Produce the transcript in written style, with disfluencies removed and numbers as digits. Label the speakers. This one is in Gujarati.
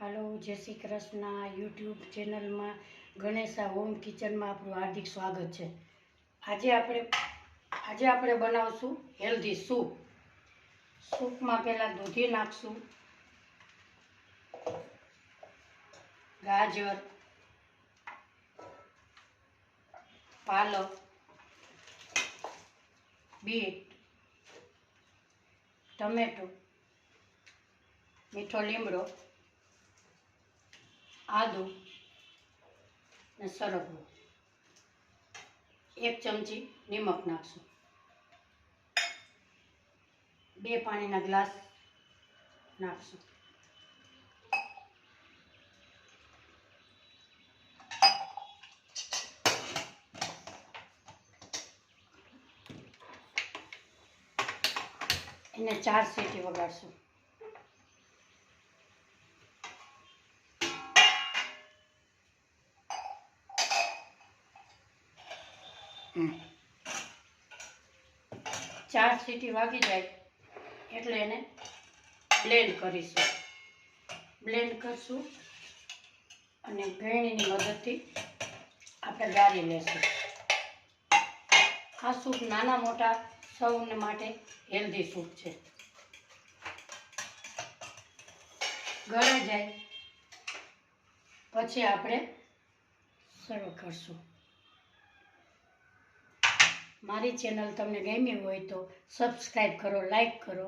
Speaker 1: હાલો, જય શ્રી કૃષ્ણ. યુટ્યુબ ચેનલમાં ગણેશા હોમ કિચનમાં આપણું હાર્દિક સ્વાગત છે. આજે આપણે બનાવશું હેલ્ધી સૂપ. સૂપમાં પહેલાં દૂધી નાખશું, ગાજર, પાલક, બીટ, ટમેટો, મીઠો લીમડો, આદુ ને સરગવો. 1 ચમચી નિમક નાખશું. 2 પાણીના ગ્લાસ નાખશું. એને 4 સીટી વગાડશું. ચાર સીટી વાગી જાય એટલે એને બ્લેન્ડ કરીશું. બ્લેન્ડ કરશું અને ગળણીની મદદથી આપણે ગાળી લેશું. આ સૂપ નાના મોટા સૌને માટે હેલ્ધી સૂપ છે. ગળાઈ જાય પછી આપણે સર્વ કરશું. મારી ચેનલ તમને ગમી હોય તો સબસ્ક્રાઈબ કરો, લાઈક કરો.